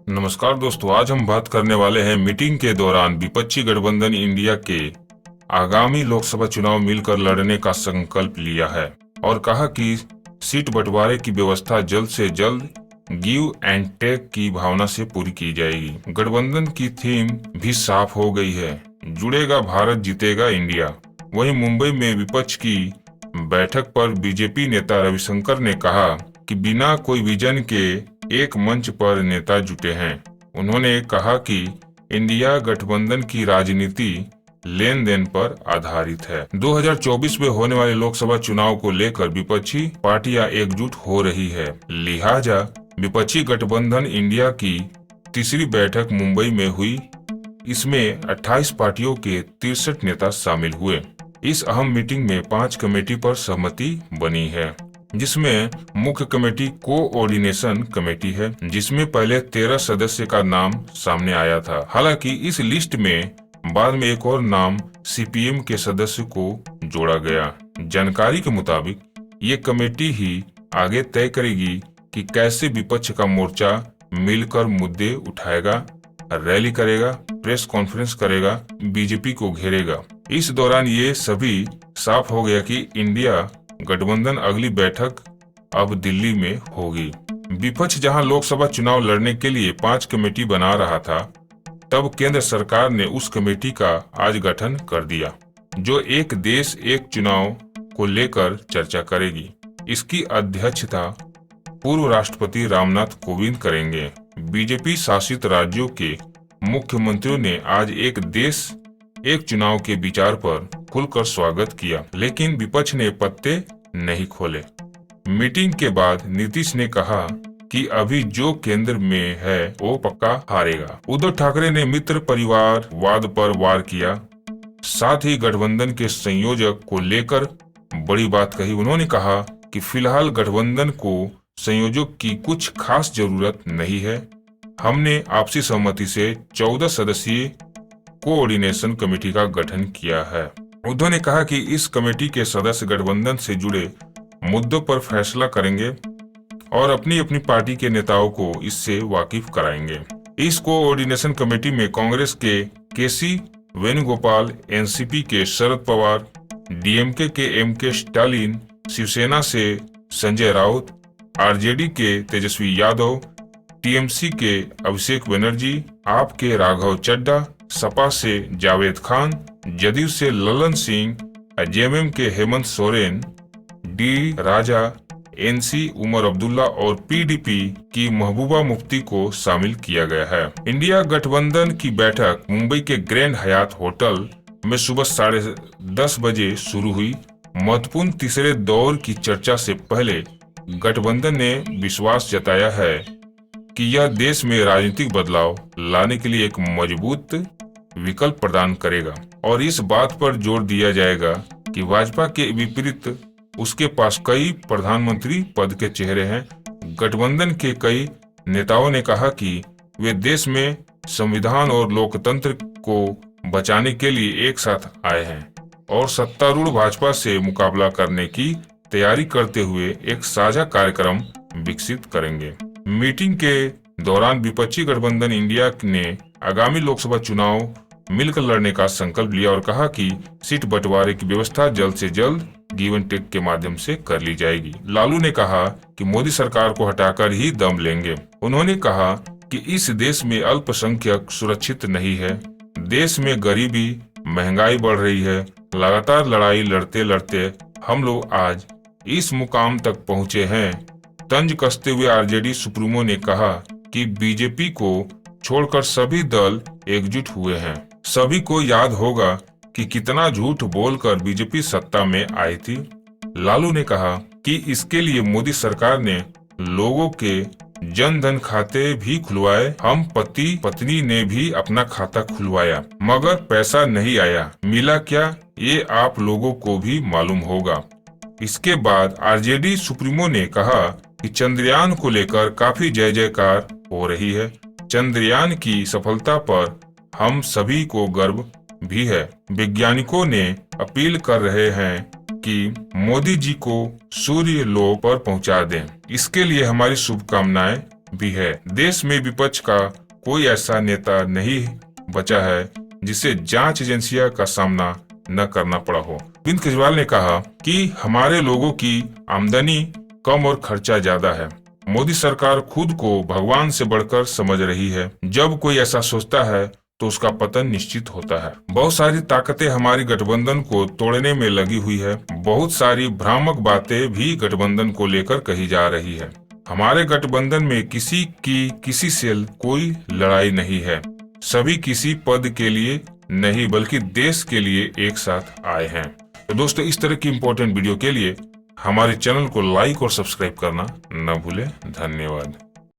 नमस्कार दोस्तों, आज हम बात करने वाले हैं मीटिंग के दौरान विपक्षी गठबंधन इंडिया के आगामी लोकसभा चुनाव मिलकर लड़ने का संकल्प लिया है और कहा कि सीट बंटवारे की व्यवस्था जल्द से जल्द गिव एंड टेक की भावना से पूरी की जाएगी। गठबंधन की थीम भी साफ हो गई है, जुड़ेगा भारत जीतेगा इंडिया। वहीं मुंबई में विपक्ष की बैठक पर बीजेपी नेता रविशंकर ने कहा कि बिना कोई विजन के एक मंच पर नेता जुटे हैं। उन्होंने कहा कि इंडिया गठबंधन की राजनीति लेन देन पर आधारित है। 2024 में होने वाले लोकसभा चुनाव को लेकर विपक्षी पार्टियां एकजुट हो रही है, लिहाजा विपक्षी गठबंधन इंडिया की तीसरी बैठक मुंबई में हुई। इसमें 28 पार्टियों के 63 नेता शामिल हुए। इस अहम मीटिंग में 5 कमेटी पर सहमति बनी है, जिसमें मुख्य कमेटी कोऑर्डिनेशन कमेटी है, जिसमें पहले 13 सदस्य का नाम सामने आया था। हालांकि इस लिस्ट में बाद में एक और नाम सीपीएम के सदस्य को जोड़ा गया। जानकारी के मुताबिक ये कमेटी ही आगे तय करेगी कि कैसे विपक्ष का मोर्चा मिलकर मुद्दे उठाएगा, रैली करेगा, प्रेस कॉन्फ्रेंस करेगा, बीजेपी को घेरेगा। इस दौरान ये सभी साफ हो गया कि इंडिया गठबंधन अगली बैठक अब दिल्ली में होगी। विपक्ष जहां लोकसभा चुनाव लड़ने के लिए 5 कमेटी बना रहा था, तब केंद्र सरकार ने उस कमेटी का आज गठन कर दिया, जो एक देश एक चुनाव को लेकर चर्चा करेगी। इसकी अध्यक्षता पूर्व राष्ट्रपति रामनाथ कोविंद करेंगे। बीजेपी शासित राज्यों के मुख्यमंत्रियों ने आज एक देश एक चुनाव के विचार पर खुलकर स्वागत किया, लेकिन विपक्ष ने पत्ते नहीं खोले। मीटिंग के बाद नीतीश ने कहा कि अभी जो केंद्र में है वो पक्का हारेगा। उद्धव ठाकरे ने मित्र परिवार वाद पर वार किया, साथ ही गठबंधन के संयोजक को लेकर बड़ी बात कही। उन्होंने कहा कि फिलहाल गठबंधन को संयोजक की कुछ खास जरूरत नहीं है। हमने आपसी सहमति से 14 सदस्यीय कोऑर्डिनेशन कमेटी का गठन किया है। उद्धव ने कहा कि इस कमेटी के सदस्य गठबंधन से जुड़े मुद्दों पर फैसला करेंगे और अपनी अपनी पार्टी के नेताओं को इससे वाकिफ कराएंगे। इस कोऑर्डिनेशन कमेटी में कांग्रेस के केसी वेणुगोपाल, एनसीपी के शरद पवार, डीएमके के एमके स्टालिन, शिवसेना से संजय राउत, आरजेडी के तेजस्वी यादव, टीएमसी के अभिषेक बनर्जी, आप के राघव चड्ढा, सपा से जावेद खान, जदयू से ललन सिंह, जेएमएम के हेमंत सोरेन, डी राजा, एनसी उमर अब्दुल्ला और पीडीपी की महबूबा मुफ्ती को शामिल किया गया है। इंडिया गठबंधन की बैठक मुंबई के ग्रैंड हयात होटल में सुबह 10:30 बजे शुरू हुई। महत्वपूर्ण तीसरे दौर की चर्चा से पहले गठबंधन ने विश्वास जताया है कि यह देश में राजनीतिक बदलाव लाने के लिए एक मजबूत विकल्प प्रदान करेगा और इस बात पर जोर दिया जाएगा कि भाजपा के विपरीत उसके पास कई प्रधानमंत्री पद के चेहरे हैं। गठबंधन के कई नेताओं ने कहा कि वे देश में संविधान और लोकतंत्र को बचाने के लिए एक साथ आए हैं और सत्तारूढ़ भाजपा से मुकाबला करने की तैयारी करते हुए एक साझा कार्यक्रम विकसित करेंगे। मीटिंग के दौरान विपक्षी गठबंधन इंडिया ने आगामी लोकसभा चुनाव मिलकर लड़ने का संकल्प लिया और कहा कि सीट बंटवारे की व्यवस्था जल्द से जल्द गिव एंड टेक के माध्यम से कर ली जाएगी। लालू ने कहा कि मोदी सरकार को हटाकर ही दम लेंगे। उन्होंने कहा कि इस देश में अल्पसंख्यक सुरक्षित नहीं है, देश में गरीबी, महंगाई बढ़ रही है। लगातार लड़ाई लड़ते लड़ते हम लोग आज इस मुकाम तक पहुंचे हैं। तंज कसते हुए आरजेडी सुप्रीमो ने कहा कि बीजेपी को छोड़कर सभी दल एकजुट हुए हैं। सभी को याद होगा कि कितना झूठ बोलकर बीजेपी सत्ता में आई थी। लालू ने कहा कि इसके लिए मोदी सरकार ने लोगों के जन धन खाते भी खुलवाए। हम पति पत्नी ने भी अपना खाता खुलवाया, मगर पैसा नहीं आया। मिला क्या, ये आप लोगों को भी मालूम होगा। इसके बाद आरजेडी सुप्रीमो ने कहा कि चंद्रयान को लेकर काफी जय जयकार हो रही है। चंद्रयान की सफलता पर हम सभी को गर्व भी है। वैज्ञानिकों ने अपील कर रहे हैं कि मोदी जी को सूर्य लोक पर पहुंचा दें। इसके लिए हमारी शुभकामनाएं भी है। देश में विपक्ष का कोई ऐसा नेता नहीं बचा है जिसे जांच एजेंसियों का सामना न करना पड़ा हो। अरविंद केजरीवाल ने कहा कि हमारे लोगों की आमदनी कम और खर्चा ज्यादा है। मोदी सरकार खुद को भगवान से बढ़कर समझ रही है। जब कोई ऐसा सोचता है तो उसका पतन निश्चित होता है। बहुत सारी ताकतें हमारी गठबंधन को तोड़ने में लगी हुई है। बहुत सारी भ्रामक बातें भी गठबंधन को लेकर कही जा रही है। हमारे गठबंधन में किसी की किसी से कोई लड़ाई नहीं है। सभी किसी पद के लिए नहीं बल्कि देश के लिए एक साथ आए हैं। तो दोस्तों, इस तरह की इंपॉर्टेंट वीडियो के लिए हमारे चैनल को लाइक और सब्सक्राइब करना न भूलें। धन्यवाद।